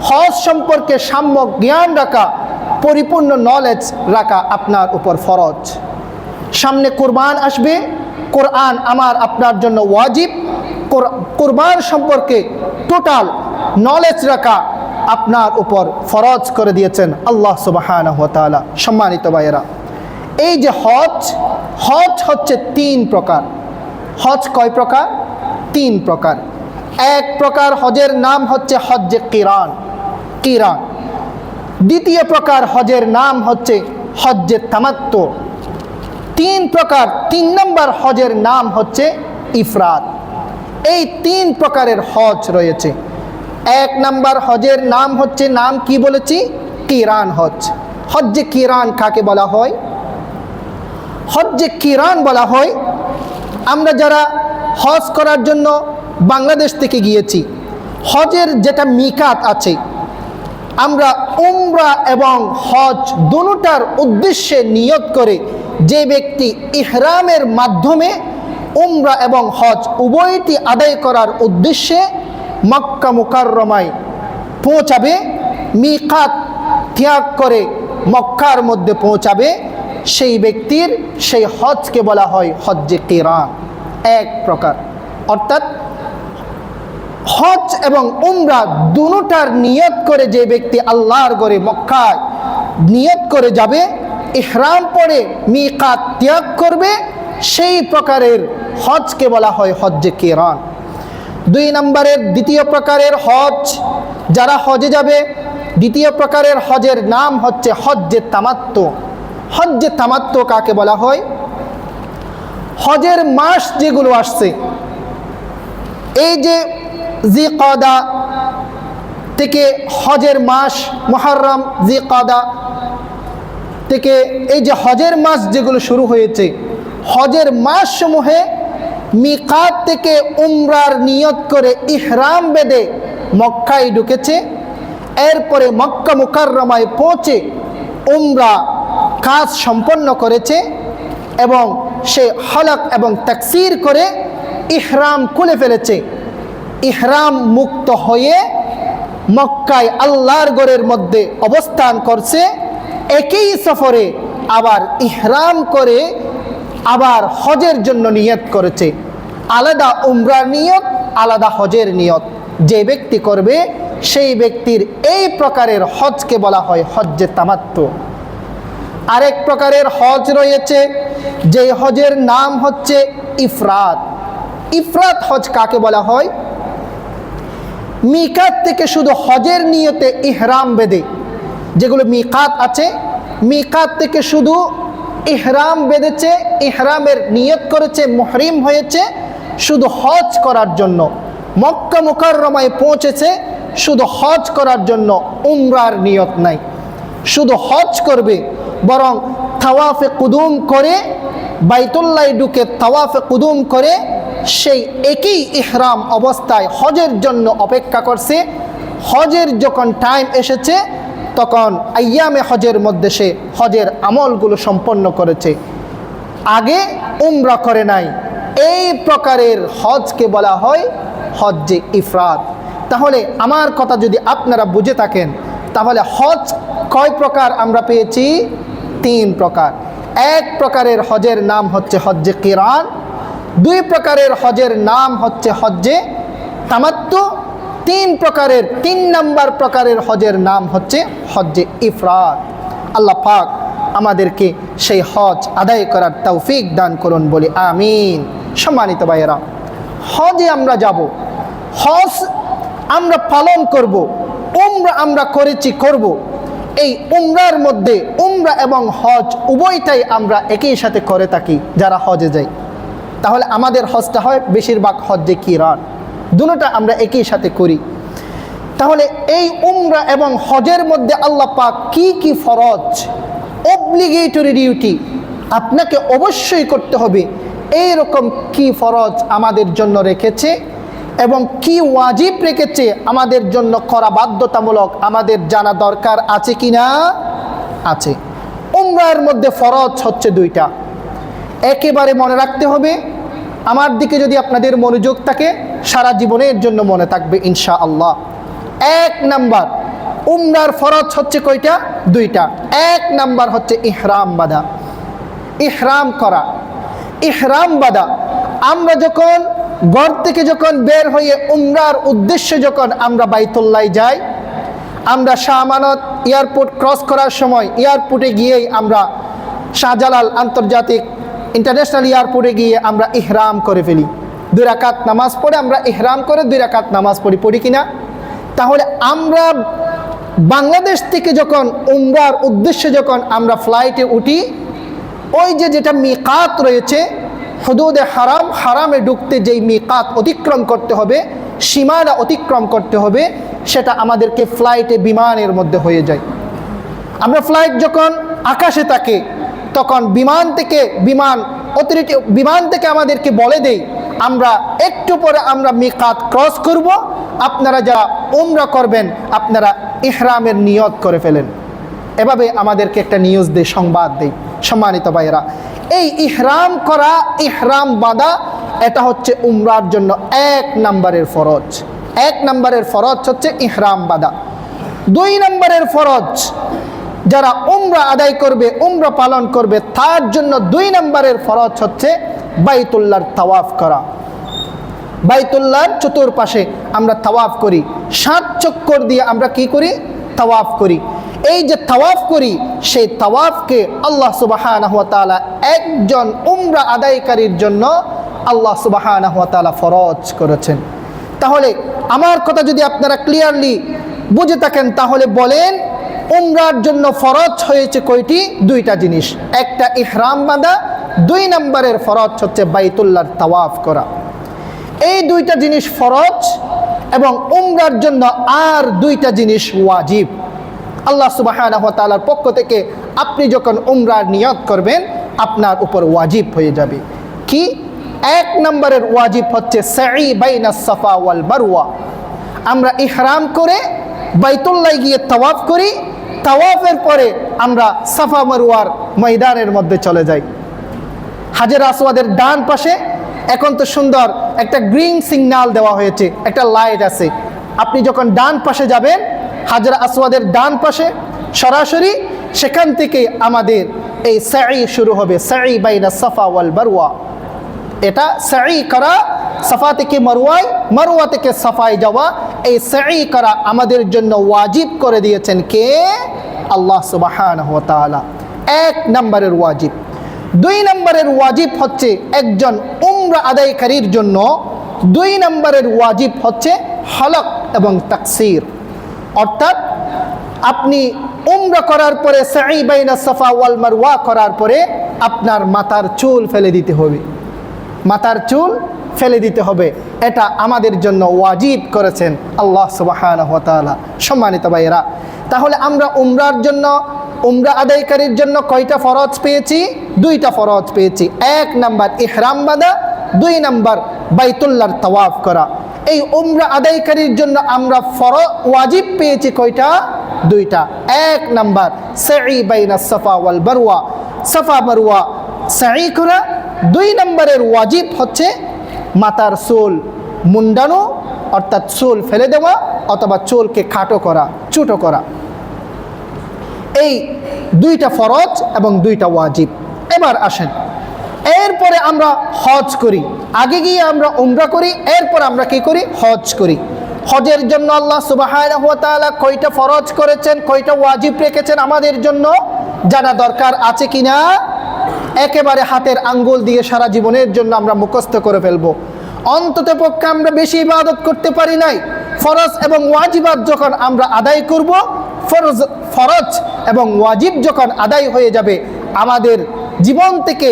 হজ সম্পর্কে সাম্যক জ্ঞান রাখা, পরিপূর্ণ নলেজ রাখা আপনার উপর ফরজ। সামনে কুরবান আসবে, কোরআন আমার আপনার জন্য ওয়াজিব। কুরবান সম্পর্কে টোটাল নলেজ রাখা আপনার উপর ফরজ করে দিয়েছেন আল্লাহ সুবহানাহু ওয়া তাআলা। সম্মানিত ভাইয়েরা, এই যে হজ, হজ হচ্ছে 3 প্রকার। হজ কয় প্রকার? 3 প্রকার। এক প্রকার হজের নাম হচ্ছে হজ্জে কিরান, কিরান। দ্বিতীয় প্রকার হজের নাম হচ্ছে হজ্জে তামাত্তু। 3 প্রকার, 3 নম্বর হজের নাম হচ্ছে ইফরাদ। এই 3 প্রকারের হজ রয়েছে। 1 নম্বর হজের নাম হচ্ছে, নাম কি বলেছি? কিরান হজ। হজ্জে কিরান কাকে বলা হয়? হজ্জে কিরান বলা হয় আমরা যারা হজ করার জন্য বাংলাদেশ থেকে গিয়েছি, হজের যেটা মিকাত আছে, আমরা উমরা এবং হজ দুটোটার উদ্দেশ্যে নিয়ত করে যে ব্যক্তি ইহরামের মাধ্যমে উমরা এবং হজ উভয়টি আদায় করার উদ্দেশ্যে মক্কা মুকাররমায় পৌঁছাবে, মিকাত ত্যাগ করে মক্কার মধ্যে পৌঁছাবে, সেই ব্যক্তির সেই হজকে বলা হয় হজ্জে কিরান। এক প্রকার, অর্থাৎ হজ এবং উমরা দুটোটার নিয়ত করে যে ব্যক্তি আল্লাহর ঘরে মক্কায় নিয়ত করে যাবে, ইহরাম পরে মিকাত ত্যাগ করবে, সেই প্রকারের হজকে বলা হয় হজ্জে কিরান। 2 নম্বরের দ্বিতীয় প্রকারের হজ, যারা হজে যাবে, দ্বিতীয় প্রকারের হজের নাম হচ্ছে হজ্জে তামাত্তু। হজ্জে তামাত্তু কাকে বলা হয়? হজের মাস যেগুলো আসছে, এই যে জিকাদা থেকে হজের মাস, মুহররম, জিকাদা থেকে এই যে হজের মাস যেগুলো শুরু হয়েছে, হজের মাস সমূহে মিকাত থেকে উমরার নিয়ত করে ইহরাম বেঁধে মক্কায় ঢুকেছে, এরপরে মক্কা মুকাররমায় পৌঁছে উমরা কাজ সম্পন্ন করেছে এবং সে হলক এবং তাকসীর করে ইহরাম খুলে ফেলেছে। ইহরাম মুক্ত হয়ে মক্কায় আল্লাহর ঘরের মধ্যে অবস্থান করছে, একই সফরে আবার ইহরাম করে আবার হজের জন্য নিয়ত করেছে। আলাদা উমরার নিয়ত, আলাদা হজের নিয়ত যে ব্যক্তি করবে, সেই ব্যক্তির এই প্রকারের হজকে বলা হয় হজ্জে তামাত্তু। আরেক প্রকারের হজ রয়েছে, যে হজের নাম হচ্ছে ইফরাদ। ইফরাদ হজ কাকে বলা হয়? মিকাত থেকে শুধু হজের নিয়তে ইহরাম বেঁধে, যেগুলো মিকাত আছে, মিকাত থেকে শুধু ইহরাম বেঁধেছে, ইহরামের নিয়ত করেছে, মুহরিম হয়েছে শুধু হজ করার জন্য, মক্কা মুকাররমায় পৌঁছেছে, শুধু হজ করার জন্য উমরার নিয়ত নাই, শুধু হজ করবে, বরং তাওয়াফে কুদুম করে বাইতুল্লাহ ঢুকে তাওয়াফে কুদুম করে সেই একই ইহরাম অবস্থায় হজের জন্য অপেক্ষা করছে। হজের যখন টাইম এসেছে তখন আইয়ামে হজের মধ্যে সে হজের আমলগুলো সম্পন্ন করেছে, আগে উমরা করে নাই। এই প্রকারের হজকে বলা হয় হজ্জে ইফরাদ। তাহলে আমার কথা যদি আপনারা বুঝে থাকেন, তাহলে হজ কয় প্রকার আমরা পেয়েছি? 3 প্রকার। এক প্রকারের হজের নাম হচ্ছে হজ্জে কিরান, 2 প্রকারের হজের নাম হচ্ছে হজ্জে তামাত্তু, 3 নম্বর প্রকারের হজের নাম হচ্ছে হজ্জে ইফরাদ। আল্লাহ পাক আমাদেরকে সেই হজ আদায় করার তৌফিক দান করুন বলি আমিন। সম্মানিত ভাইয়েরা, হজে আমরা যাব, হজ আমরা পালন করব, উমরা আমরা করেছি করব। এই উমরার মধ্যে উমরা এবং হজ উভয়টাই আমরা একই সাথে করে থাকি যারা হজে যাই। তাহলে আমাদের হজটা হয় বেশিরভাগ হজ্জে কিরান, দুটোটা আমরা একই সাথে করি। তাহলে এই উমরা এবং হজের মধ্যে আল্লাহ পাক কি কি ফরজ, অব্লিগেটরি ডিউটি আপনাকে অবশ্যই করতে হবে, এইরকম কি ফরজ আমাদের জন্য রেখেছে এবং কি ওয়াজিব রেখেছে আমাদের জন্য করা বাধ্যতামূলক, আমাদের জানা দরকার আছে কি না? আছে। উমরার মধ্যে ফরজ হচ্ছে 2টা, একেবারে মনে রাখতে হবে। আমার দিকে যদি আপনাদের মনোযোগ থাকে সারা জীবনের জন্য মনে থাকবে ইনশাআল্লাহ। 1 নাম্বার, উমরার ফরজ হচ্ছে কয়টা? 2টা। 1 নাম্বার হচ্ছে ইহরাম বাঁধা, ইহরাম করা, ইহরাম বাঁধা। আমরা যখন ঘর থেকে যখন বের হয়ে উমরার উদ্দেশ্যে যখন আমরা বাইতুল্লাহ যাই, আমরা শাহ আমানত এয়ারপোর্ট ক্রস করার সময় এয়ারপোর্টে গিয়েই আমরা শাহজালাল আন্তর্জাতিক ইন্টারন্যাশনাল এয়ারপোর্টে গিয়ে আমরা ইহরাম করে ফেলি। 2 রাকাত নামাজ পড়ে আমরা ইহরাম করে 2 রাকাত নামাজ পড়ি কিনা? তাহলে আমরা বাংলাদেশ থেকে যখন উমরার উদ্দেশ্যে যখন আমরা ফ্লাইটে উঠি, ওই যেটা মিকাত রয়েছে হুদুদে হারাম, হারামে ঢুকতে যেই মিকাত অতিক্রম করতে হবে, সীমানা অতিক্রম করতে হবে, সেটা আমাদেরকে ফ্লাইটে বিমানের মধ্যে হয়ে যায়। আমরা ফ্লাইট যখন আকাশে থাকে তখন বিমান থেকে আমাদেরকে বলে দেই আমরা একটু পরে আমরা মিকাত ক্রস করব, আপনারা যারা উমরা করবেন আপনারা ইহরামের নিয়ত করে ফেলেন। এভাবে আমাদেরকে একটা নিউজ দেয়, সংবাদ দেয়। সম্মানিত ভাইয়েরা, এই ইহরাম করা, ইহরাম বাঁধা, এটা হচ্ছে উমরার জন্য 1 নম্বরের ফরজ। 1 নম্বরের ফরজ হচ্ছে ইহরাম বাঁধা। 2 নম্বরের ফরজ যারা উমরা আদায় করবে, উমরা পালন করবে, তার জন্য 2 নম্বরের ফরজ হচ্ছে বাইতুল্লাহর তাওয়াফ করা। বাইতুল্লাহর চতুর্পাশে আমরা তাওয়াফ করি, 7 চক্কর দিয়ে আমরা কি করি? তাওয়াফ করি। এই যে তাওয়াফ করি, সেই তাওয়াফকে আল্লাহ সুবহানাহু ওয়া তাআলা একজন উমরা আদায়কারীর জন্য আল্লাহ সুবহানাহু ওয়া তাআলা ফরজ করেছেন। তাহলে আমার কথা যদি আপনারা ক্লিয়ারলি বুঝে থাকেন, তাহলে বলেন উমরার জন্য ফরজ হয়েছে কয়টি? 2টা জিনিস। একটা ইহরাম বাঁধা, 2 নম্বরের ফরজ হচ্ছে বাইতুল্লাহর তাওয়াফ করা। এই 2টা জিনিস ফরজ এবং উমরার জন্য আর 2টা জিনিস ওয়াজিব। আল্লাহ সুবহানাহু ওয়া তাআলার পক্ষ থেকে আপনি যখন উমরার নিয়ত করবেন আপনার উপর ওয়াজিব হয়ে যাবে। কি? 1 নম্বরের ওয়াজিব হচ্ছে সাই বাইনাস সাফা ওয়াল মারওয়া। আমরা ইহরাম করে বাইতুল্লাহ গিয়ে তাওয়াফ করি, তাওয়াফের পরে আমরা সাফা মারওয়ার ময়দানের মধ্যে চলে যাই। হাজর আসওয়াদের ডান পাশে এখন তো সুন্দর একটা গ্রিন সিগন্যাল দেওয়া হয়েছে, একটা লাইট আছে। আপনি যখন ডান পাশে যাবেন, হাজর আসওয়াদের ডান পাশে সরাসরি সেখান থেকে আমাদের এই সাই শুরু হবে, সাই বাইনা সাফা ওয়াল মারওয়া। এটা সাই করা, সাফা থেকে মারওয়ায়, মারওয়া থেকে সাফায় যাওয়া, এই সাই করা আমাদের জন্য ওয়াজিব করে দিয়েছেন কে? আল্লাহ সুবহানাহু ওয়া তাআলা। 1 নম্বরের ওয়াজিব। 2 নম্বরের ওয়াজিব হচ্ছে একজন উমরা আদায়কারীর জন্য 2 নম্বরের ওয়াজিব হচ্ছে হলক এবং তাকসির। অর্থাৎ আপনি উমরা করার পরে সাই বাইনা সাফা ওয়াল মারওয়া করার পরে আপনার মাথার চুল ফেলে দিতে হবে। মাথার চুল ফেলে দিতে হবে, এটা আমাদের জন্য ওয়াজিব করেছেন আল্লাহ সুবহানাহু ওয়া তাআলা। সম্মানিত ভাইয়েরা, তাহলে আমরা উমরার জন্য, উমরা আদায়কারীর জন্য কয়টা ফরজ পেয়েছি? 2টা ফরজ পেয়েছি। 1 নাম্বার ইহরাম বাঁধা, 2 নাম্বার বাইতুল্লাহর তাওয়াফ করা। এই উমরা আদায়কারীর জন্য আমরা ওয়াজিব পেয়েছি কয়টা? 2টা। 1 নাম্বার সাই বাইনাস সাফা ওয়াল মারওয়া, সাফা মারওয়া সাই করা। 2 নম্বরের ওয়াজিব হচ্ছে মাথার চুল মুন্ডানো, অর্থাৎ চুল ফেলে দেওয়া অথবা চুলকে খাটো করা, ছোটো করা। এই 2টা ফরজ এবং 2টা ওয়াজিব। এবার আসেন, এরপরে আমরা হজ করি। আগে গিয়ে আমরা উমরা করি, এরপর আমরা কি করি? হজ করি। হজের জন্য আল্লাহ সুবহানাহু ওয়া তাআলা কয়টা ফরজ করেছেন, কয়টা ওয়াজিব রেখেছেন আমাদের জন্য জানা দরকার আছে কিনা? একেবারে হাতের আঙ্গুল দিয়ে সারা জীবনের জন্য আমরা মুখস্থ করে ফেলবো। অন্তত পক্ষে আমরা বেশি ইবাদত করতে পারি নাই, ফরজ এবং ওয়াজিবাত যখন আমরা আদায় করব, ফরজ এবং ওয়াজিব যখন আদায় হয়ে যাবে, আমাদের জীবন থেকে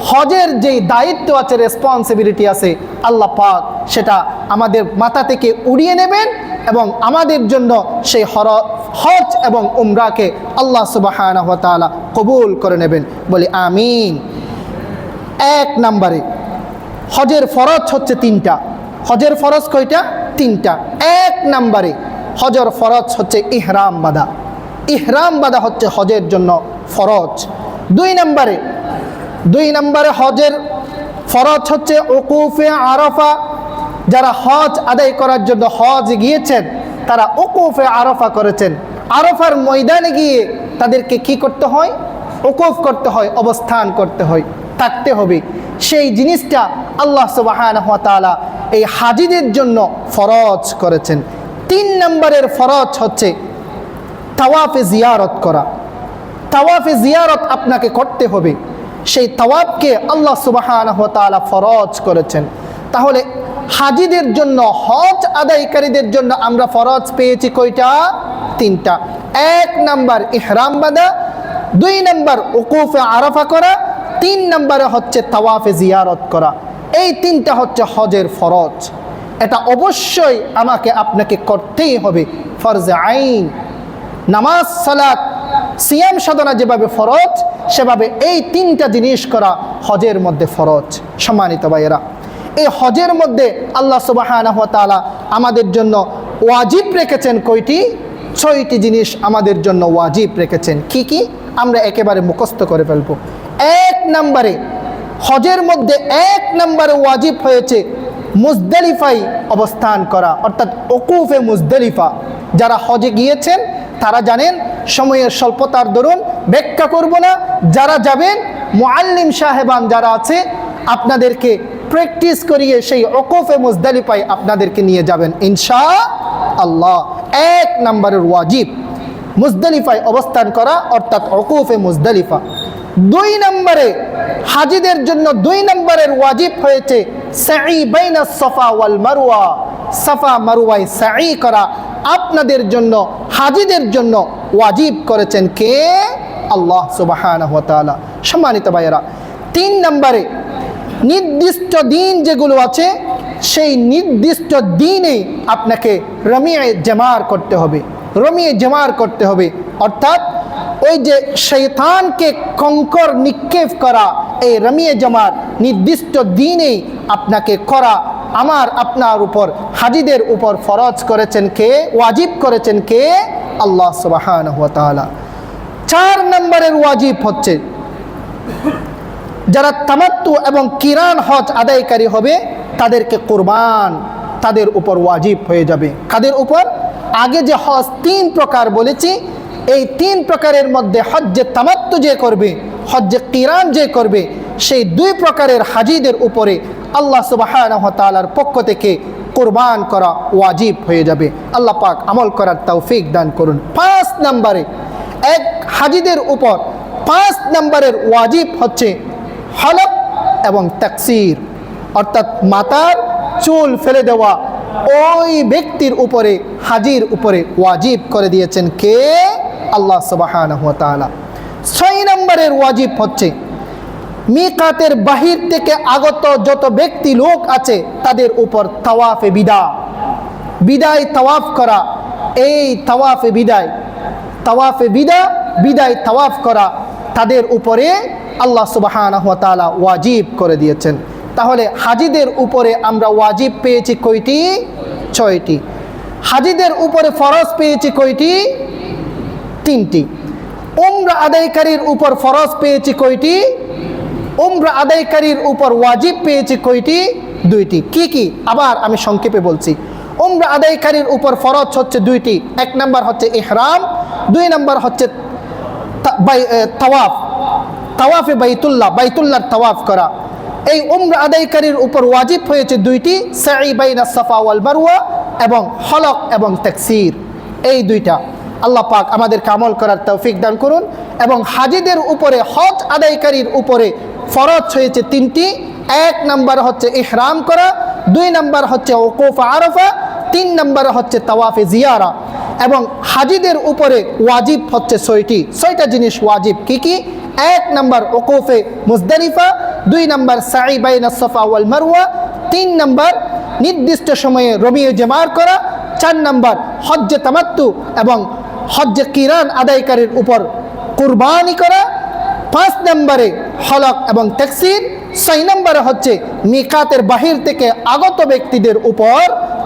হজের যে দায়িত্ব আছে, রেসপন্সিবিলিটি আছে, আল্লাহ পাক সেটা আমাদের মাথা থেকে উড়িয়ে নেবেন এবং আমাদের জন্য সেই হজ এবং উমরাকে আল্লাহ সুবহানাহু ওয়া তাআলা কবুল করে নেবেন, বলি আমিন। 1 নম্বরে হজের ফরজ হচ্ছে 3টা। হজের ফরজ কয়টা? 3টা। 1 নম্বরে হজের ফরজ হচ্ছে ইহরাম বাঁধা। ইহরাম বাঁধা হচ্ছে হজের জন্য ফরজ। 2 নম্বরে হজের ফরজ হচ্ছে উকুফে আরাফা। যারা হজ আদায় করার জন্য হজ গিয়েছেন তারা উকুফে আরাফা করেছেন। আরাফার ময়দানে গিয়ে তাদেরকে কি করতে হয়? উকুফ করতে হয়, অবস্থান করতে হয়, থাকতে হবে। সেই জিনিসটা আল্লাহ সুবহানাহু ওয়া তাআলা এই হাজিদের জন্য ফরজ করেছেন। 3 নম্বরের ফরজ হচ্ছে তাওয়াফে জিয়ারত করা। তাওয়াফে জিয়ারত আপনাকে করতে হবে। সেই তাওয়াফকে আল্লাহ সুবহানাহু ওয়া তাআলা ফরজ করেছেন। তাহলে হাজিদের জন্য, হজ আদায়কারীদের জন্য আমরা ফরজ পেয়েছি কয়টা? 3টা। 1 নাম্বার ইহরাম বাঁধা, 2 নাম্বার উকুফে আরাফা করা, 3 নম্বরে হচ্ছে তাওয়াফে জিয়ারত করা। এই 3টা হচ্ছে হজের ফরজ। এটা অবশ্যই আমাকে আপনাকে করতেই হবে, ফরজে আইন। নামাজ, সালাত, সিয়াম সাধনা যেভাবে ফরজ, সেভাবে এই 3টা জিনিস করা হজের মধ্যে ফরজ। সম্মানিত ভাইয়েরা, এই হজের মধ্যে আল্লাহ সুবহানাহু ওয়া তাআলা আমাদের জন্য ওয়াজিব রেখেছেন কয়টি? 6টি জিনিস আমাদের জন্য ওয়াজিব রেখেছেন। কি কি? আমরা একেবারে মুখস্থ করে ফেলবো। 1 নম্বরে হজের মধ্যে 1 নম্বরে ওয়াজিব হয়েছে মুজদালিফায় অবস্থান করা, অর্থাৎ উকুফে মুজদালিফা। যারা হজে গিয়েছেন তারা জানেন, সময়ের স্বল্পতার দরুন ব্যাখ্যা করব না। যারা যাবেন, মুআল্লিম সাহেবান যারা আছে, আপনাদেরকে প্র্যাকটিস করিয়ে সেই উকুফে মুজদালিফায় আপনাদেরকে নিয়ে যাবেন ইনশাআল্লাহ। 1 নম্বরের ওয়াজিব মুজদালিফায় অবস্থান করা, অর্থাৎ উকুফে মুজদালিফা। 2 নম্বরে হাজিদের জন্য 2 নম্বরের ওয়াজিব হয়েছে সাই বাইনাস সাফা ওয়াল মারওয়া। সাফা মারওয়ায় সাই করা আপনাদের জন্য, হাজিদের জন্য ওয়াজিব করেছেন কে? আল্লাহ সুবহানাহু ওয়া তাআলা। সম্মানিত ভাইয়েরা, 3 নম্বরে নির্দিষ্ট দিন যেগুলো আছে, সেই নির্দিষ্ট দিনে আপনাকে রমিয়ে জামার করতে হবে। রমিয়ে জামার করতে হবে, অর্থাৎ ওই যে শয়তানকে কঙ্কর নিক্ষেপ করা, এই রমিয়ে জামার নির্দিষ্ট দিনেই আপনাকে করা আমার আপনার উপর, হাজিদের উপর ফরজ করেছেন কে? ওয়াজিব করেছেন কে? আল্লাহ সুবহানাহু ওয়া তাআলা। 4 নম্বরের ওয়াজিব হচ্ছে যারা তামাত্তু এবং কিরান হজ আদায়কারী হবে তাদেরকে কুরবান তাদের উপর ওয়াজিব হয়ে যাবে। কাদের উপর? আগে যে হজ 3 প্রকার বলেছি, এই 3 প্রকারের মধ্যে হজ্জে তামাত্তু যে করবে, হজ্জে কিরান যে করবে, সেই 2 প্রকারের হাজিদের উপরে আল্লাহ সুবহানাহু ওয়া তাআলার পক্ষ থেকে কুরবান করা ওয়াজিব হয়ে যাবে। আল্লাহ পাক আমল করার তৌফিক দান করুন। 5 নম্বরে এক হাজিদের উপর 5 নম্বরের ওয়াজিব হচ্ছে হলক এবং তাকসির, অর্থাৎ মাথার চুল ফেলে দেওয়া ওই ব্যক্তির উপরে, হাজির উপরে ওয়াজিব করে দিয়েছেন কে? আল্লাহ সুবহানাহু ওয়া তাআলা। 6 নম্বরের ওয়াজিব হচ্ছে মিকাতের বাহির থেকে আগত যত ব্যক্তি লোক আছে তাদের উপর তাওয়াফে বিদায় তাওয়াফ করা, এই তাওয়াফে বিদায় তাওয়াফ করা তাদের উপরে আল্লাহ সুবহানাহু ওয়া তাআলা ওয়াজিব করে দিয়েছেন। তাহলে হাজিদের উপরে আমরা ওয়াজিব পেয়েছি কয়টি? 6টি। হাজিদের উপরে ফরজ পেয়েছি কয়টি? 3টি। উমরা আদায়কারীর উপর ফরজ পেয়েছি কয়টি? উমরা আদায়কারীর উপর ওয়াজিব পেয়েছি কয়টি? 2টি। কি কি? আবার আমি সংক্ষেপে বলছি। উমরা আদায়কারীর উপর ফরজ হচ্ছে 2টি। 1 নাম্বার হচ্ছে ইহরাম, 2 নাম্বার হচ্ছে তাওয়াফে বাইতুল্লাহর তাওয়াফ করা। এই উমরা আদায়কারীর উপর ওয়াজিব হয়েছে 2টি, সাই বাইনাস সাফা ওয়াল মারওয়া এবং হলক এবং তাকসীর, এই 2টা। আল্লাহ পাক আমাদেরকে আমল করার তৌফিক দান করুন। এবং হাজিদের উপরে, হজ আদায়কারীর উপরে ফরজ হয়েছে 3টি। 1 নাম্বার হচ্ছে ইহরাম করা, 2 নাম্বার হচ্ছে ওকুফ আরাফা, 3 নাম্বার হচ্ছে তাওয়াফে জিয়ারা। এবং হাজিদের উপরে ওয়াজিব হচ্ছে 6টা জিনিস ওয়াজিব। কি কি? 1 নাম্বার ওকুফে মুজদালিফা, 2 নাম্বার সাই বাইনাস সাফা ওয়াল মারওয়া, 3 নাম্বার নির্দিষ্ট সময়ে রমিয়ে জমার করা, 4 নাম্বার হজ্জে তামাত্তু এবং হজ্জে কিরান আদায়কারীর উপর কুরবানি করা, 5 নম্বরে হলক এবং তাকসীর, 6 নম্বরে হচ্ছে মিকাতের বাহির থেকে আগত ব্যক্তিদের উপর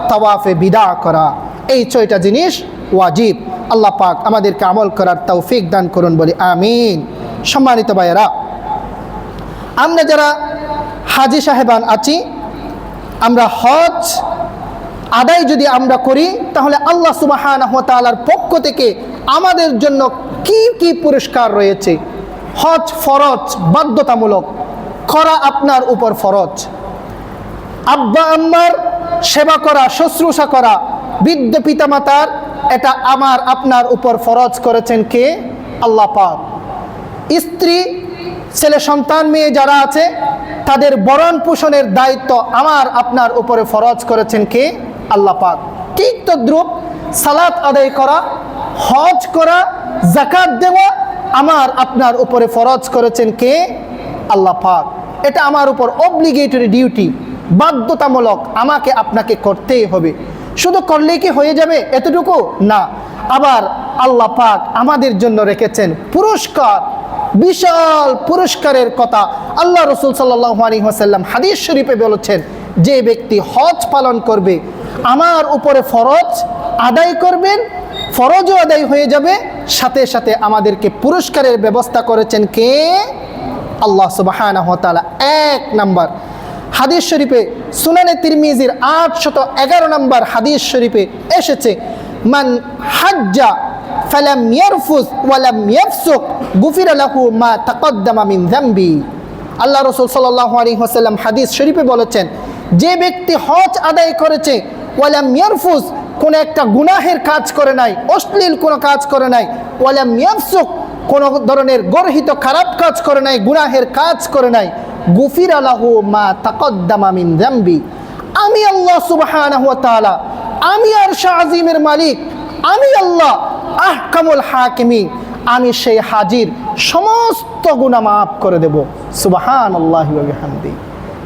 তাওয়াফে বিদা করা। এই 6টা জিনিস ওয়াজিব। আল্লাহ পাক আমাদেরকে আমল করার তৌফিক দান করুন বলি আমিন। সম্মানিত ভাইয়েরা, আমরা যারা হাজি সাহেবান আছি, আমরা হজ আদায় যদি আমরা করি তাহলে আল্লাহ সুবহানাহু ওয়া তাআলার পক্ষ থেকে আমাদের জন্য কি কি পুরস্কার রয়েছে। হজ ফরজ, বাধ্যতামূলক করা আপনার উপর ফরজ। আব্বা আম্মার সেবা করা, শুশ্রূষা করা, বৃদ্ধ পিতামাতার, এটা আমার আপনার উপর ফরজ করেছেন কে? আল্লাহ পাক। স্ত্রী, ছেলে সন্তান, মেয়ে যারা আছে তাদের ভরণ পোষণের দায়িত্ব আমার আপনার উপরে ফরজ করেছেন কে? আল্লাহ পাক। ঠিক তদ্রূপ সালাত আদায় করা, হজ করা, যাকাত দেওয়া আমার আপনার উপরে ফরজ করেছেন কে? আল্লাহ পাক। এটা আমার উপর অব্লিগেটরি ডিউটি, বাধ্যতামূলক, আমাকে আপনাকে করতেই হবে। শুধু করলেই কি হয়ে যাবে এতটুকু? না। আবার আল্লাহ পাক আমাদের জন্য রেখেছেন পুরস্কার, বিশাল পুরস্কারের কথা। আল্লাহ রাসূল সাল্লাল্লাহু আলাইহি ওয়াসাল্লাম হাদিস শরীফে বলেছেন, যে ব্যক্তি হজ পালন করবে, আমার উপরে ফরজ আদায় করবেন, ফরজও আদায় হয়ে যাবে, সাথে সাথে আমাদেরকে পুরস্কারের ব্যবস্থা করেছেন কে? আল্লাহ সুবহানাহু ওয়া তাআলা। 1 নাম্বার হাদিস শরীফে, সুনানে তিরমিজির 811 নম্বর হাদিস শরীফে এসেছে, মান হাজ্জা ফালাম ইয়ারফুস ওয়ালাম ইয়াফসুক গুফিরা লাহু মা তাকদ্দামা মিন যামবি। আল্লাহ রাসূল সাল্লাল্লাহু আলাইহি ওয়াসাল্লাম হাদিস শরীফে বলেছেন, যে ব্যক্তি হজ আদায় করেছে, ওয়ালাম ইয়ারফুস, কোন একটা গুনাহের কাজ করে নাই, অশ্লীল কোনো কাজ করে নাই, ওয়ালাম ইয়াফসুক, কোন ধরনের গর্হিত খারাপ কাজ করে নাই, গুনাহের কাজ করে নাই, গুফিরা লাহু মা তাকদ্দামা মিন যামবি। আমি আল্লাহ সুবহানাহু ওয়া তাআলা, আমি আরশ আজিমের মালিক, আমি আল্লাহ আহকামুল হাকিমিন, আমি সেই হাজির সমস্ত গুনাহ মাফ করে দেব। সুবহানাল্লাহি ওয়া বিহামদিহি।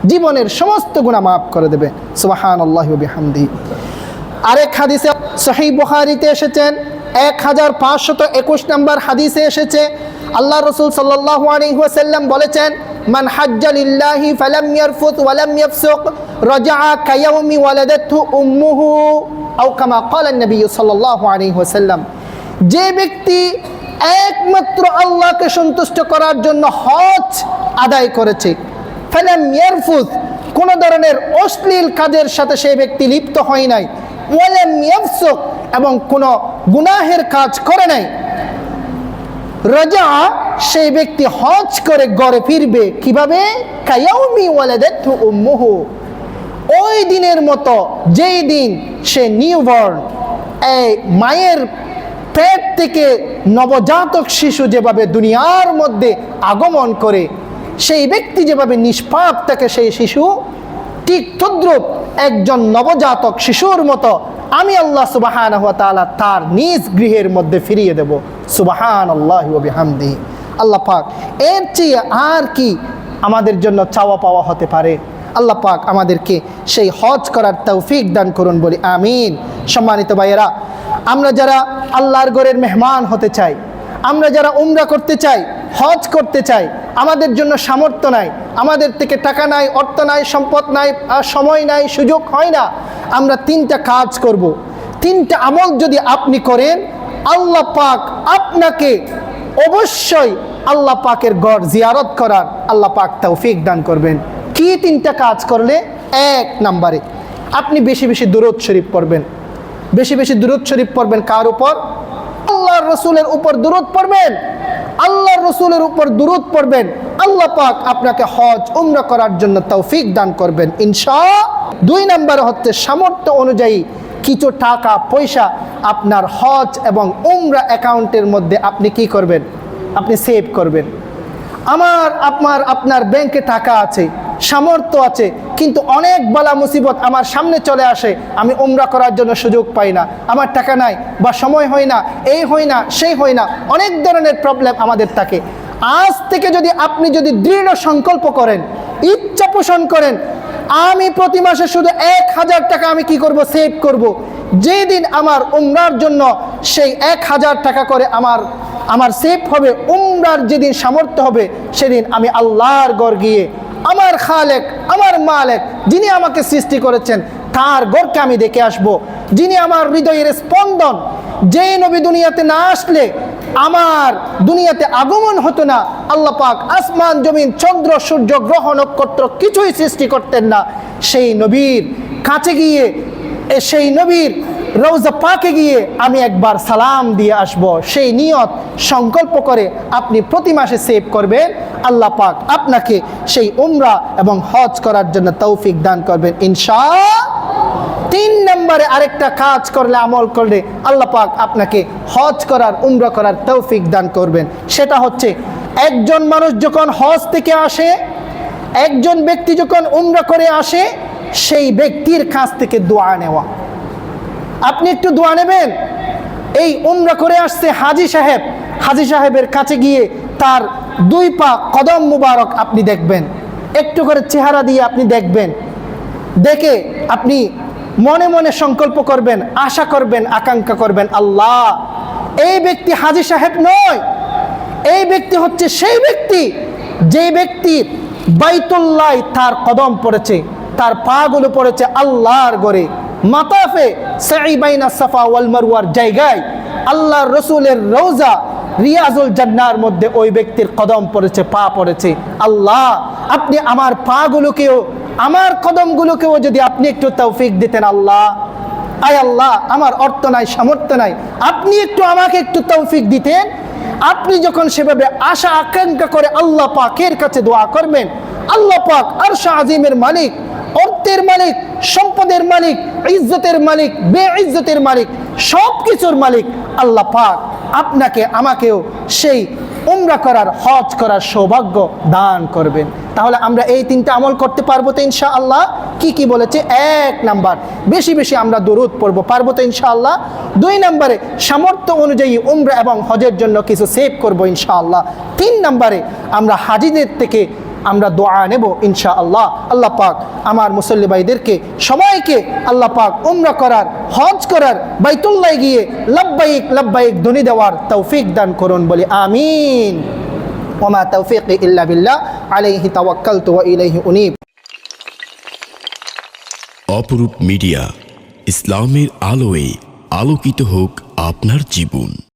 জীবনের সমস্ত গুনাহ মাফ করে দেবে। সুবহানাল্লাহি ওয়া বিহামদিহি। আরেক হাদিসে সহিহ বুখারীতে এসেছেন, 1521 নম্বর হাদিসে এসেছে, আল্লাহ রাসূল সাল্লাল্লাহু আলাইহি ওয়াসাল্লাম বলেছেন, মান হাজ্জা লিল্লাহি ফালাম ইয়ারফুত ওয়ালাম ইয়াফসুক রাজাআ কায়াউমি ওয়ালাদাতহু উম্মুহু, আও কামা ক্বালা নবী সাল্লাল্লাহু আলাইহি ওয়াসাল্লাম। যে ব্যক্তি একমাত্র আল্লাহকে সন্তুষ্ট করার জন্য হজ আদায় করেছে, ফালাম ইয়ারফুত, কোন ধরনের অশ্লীল কাজের সাথে সেই ব্যক্তি লিপ্ত হয় নাই, ওয়ালাম ইয়াফসুক, এবং কোন গুনাহের কাজ করে নাই, রাজা, সেই ব্যক্তি হজ করে ঘরে ফিরবে কিভাবে? কায়াউমি ওয়ালাদাতহু উম্মুহু, ওই দিনের মতো যেই দিন সে নিউবর্ন, এই মায়ের পেট থেকে নবজাতক শিশু যেভাবে দুনিয়ার মধ্যে আগমন করে, সেই ব্যক্তি যেভাবে নিষ্পাপ থাকে সেই শিশু, ঠিক তদ্রূপ একজন নবজাতক শিশুর মতো আমি আল্লাহ সুবহানাহু ওয়া তাআলা তার নিজ গৃহের মধ্যে ফিরিয়ে দেব। সুবহানাল্লাহি ওয়া বিহামদিহি। আল্লাহ পাক এর চেয়ে আর কি আমাদের জন্য চাওয়া পাওয়া হতে পারে। আল্লাহ পাক আমাদেরকে সেই হজ করার তৌফিক দান করুন বলি আমিন। সম্মানিত ভাইয়েরা, আমরা যারা আল্লাহর ঘরের মেহমান হতে চাই, আমরা যারা উমরা করতে চাই, হজ করতে চাই, আমাদের জন্য সামর্থ্য নাই, আমাদের থেকে টাকা নাই, অর্থ নাই, সম্পদ নাই, সময় নাই, সুযোগ হয় না, আমরা 3টা কাজ করব। 3টা আমল যদি আপনি করেন, আল্লাহ পাক আপনাকে অবশ্যই আল্লাহ পাকের ঘর জিয়ারত করার আল্লাহ পাক তৌফিক দান করবেন। কি 3টা কাজ করলে? 1 নম্বরে আপনি বেশি বেশি দুরূদ শরীফ পড়বেন। বেশি বেশি দুরূদ শরীফ পড়বেন কার উপর? আল্লাহর রসুলের উপর দুরূদ পড়বেন। আল্লাহর রসুলের উপর দুরূদ পড়বেন, আল্লাহ পাক আপনাকে হজ উমরা করার জন্য তৌফিক দান করবেন ইনশাআল্লাহ। 2 নম্বরে হচ্ছে সামর্থ্য অনুযায়ী কিছু টাকা পয়সা আপনার হজ এবং উমরা অ্যাকাউন্টের মধ্যে আপনি কি করবেন? আপনি সেভ করবেন। আপনার ব্যাংকে টাকা আছে, সামর্থ্য আছে, কিন্তু অনেক বালা মুসিবত আমার সামনে চলে আসে, আমি উমরা করার জন্য সুযোগ পাই না, আমার টাকা নাই বা সময় হয় না, এই হয় না, সেই হয় না, অনেক ধরনের প্রবলেম আমাদের থাকে। আজ থেকে আপনি যদি দৃঢ় সংকল্প করেন, ইচ্ছা পোষণ করেন, আমি প্রতি মাসে শুধু 1000 টাকা আমি কি করব? সেভ করব। যেদিন আমার উমরার জন্য সেই 1000 টাকা করে আমার সেভ হবে, উমরার যেদিন সামর্থ্য হবে, সেদিন আমি আল্লাহর ঘর গিয়ে আমার খালেক, আমার মালেক, যিনি আমাকে সৃষ্টি করেছেন, তার ঘরকে আমি দেখে আসব। যিনি আমার হৃদয়ের স্পন্দন, যে নবী দুনিয়াতে না আসলে আমার দুনিয়াতে আগমন হতো না। আল্লাহ পাক আসমান জমিন চন্দ্র সূর্য গ্রহ নক্ষত্র কিছুই সৃষ্টি করতেন না। সেই নবীর কাছে গিয়ে, সেই নবীর রওজা পাকে গিয়ে আমি একবার সালাম দিয়ে আসব। সেই নিয়ত সংকল্প করে আপনি প্রতি মাসে সেভ করবেন, আল্লাহ পাক আপনাকে সেই উমরা এবং হজ করার জন্য তৌফিক দান করবেন ইনশাআল্লাহ। 3 নম্বরে আরেকটা কাজ করলে, আমল করলে আল্লাহ পাক আপনাকে হজ করার, উমরা করার তৌফিক দান করবেন। সেটা হচ্ছে, একজন মানুষ যখন হজ থেকে আসে, একজন ব্যক্তি যখন উমরা করে আসে, সেই ব্যক্তির কাছ থেকে দোয়া নেওয়া। আপনি একটু দোয়া নেবেন। এই উমরা করে আসছে হাজী সাহেবের কাছে গিয়ে তার 2 পা কদম মুবারক আপনি দেখবেন, একটু করে চেহারা দিয়ে আপনি দেখবেন। দেখে আপনি মনে মনে সংকল্প করবেন, আশা করবেন, আকাঙ্ক্ষা করবেন, আল্লাহ, এই ব্যক্তি হাজী সাহেব নয়, এই ব্যক্তি হচ্ছে সেই ব্যক্তি যে ব্যক্তি বাইতুল্লাহ তার কদম পড়েছে, তার পা গুলো পড়েছে আল্লাহর ঘরে, মাতাফে সাই বাইনা সাফা ওয়াল মারওয়ার জায়গায়, আল্লাহর রসুলের রওজা রিয়াজুল জান্নার মধ্যে ওই ব্যক্তির কদম পড়েছে, পা পড়েছে। আল্লাহ, আপনি আমার পা গুলোকেও, আমার কদমগুলোকেও যদি আপনি একটু তৌফিক দিতেন, আল্লাহ, আয় আল্লাহ, আমার অর্থ নাই, সামর্থ্য নাই, আপনি একটু আমাকে একটু তৌফিক দিতেন। আপনি যখন সেভাবে আশা আকাঙ্ক্ষা করে আল্লাহ পাকের কাছে দোয়া করবেন, আল্লাহ পাক আরশ আজিমের মালিক, অর্থের মালিক, সম্পদের মালিক, ইজ্জতের মালিক, বেইজ্জতের মালিক, সব কিছুর মালিক আল্লাহ পাক আপনাকে আমাকেও সেই উমরা করার, হজ করার সৌভাগ্য দান করবেন। তাহলে আমরা এই 3টা আমল করতে পারবো তো ইনশাআল্লাহ? কি কি বলেছে? 1 নাম্বার, বেশি বেশি আমরা দুরূদ পড়বো, পারবো তো ইনশাআল্লাহ? 2 নম্বরে সামর্থ্য অনুযায়ী উমরা এবং হজের জন্য কিছু সেভ করবো ইনশাআল্লাহ। 3 নম্বরে আমরা হাজিদের থেকে আমরা দোয়া নেব ইনশাআল্লাহ। আল্লাহ পাক আমার মুসল্লি ভাইদেরকে সবাইকে আল্লাহ পাক উমরা করার, হজ করার, বাইতুল্লাহ গিয়ে লব্বাইক লব্বাইক ধ্বনি দেওয়ার তৌফিক দান করুন বলি আমিন। ওমা তৌফিকি ইল্লা বিল্লাহ, আলাইহি তাওয়াক্কালতু ওয়া ইলাইহি উনীব। অপরূপ মিডিয়া, ইসলামের আলোয় আলোকিত হোক আপনার জীবন।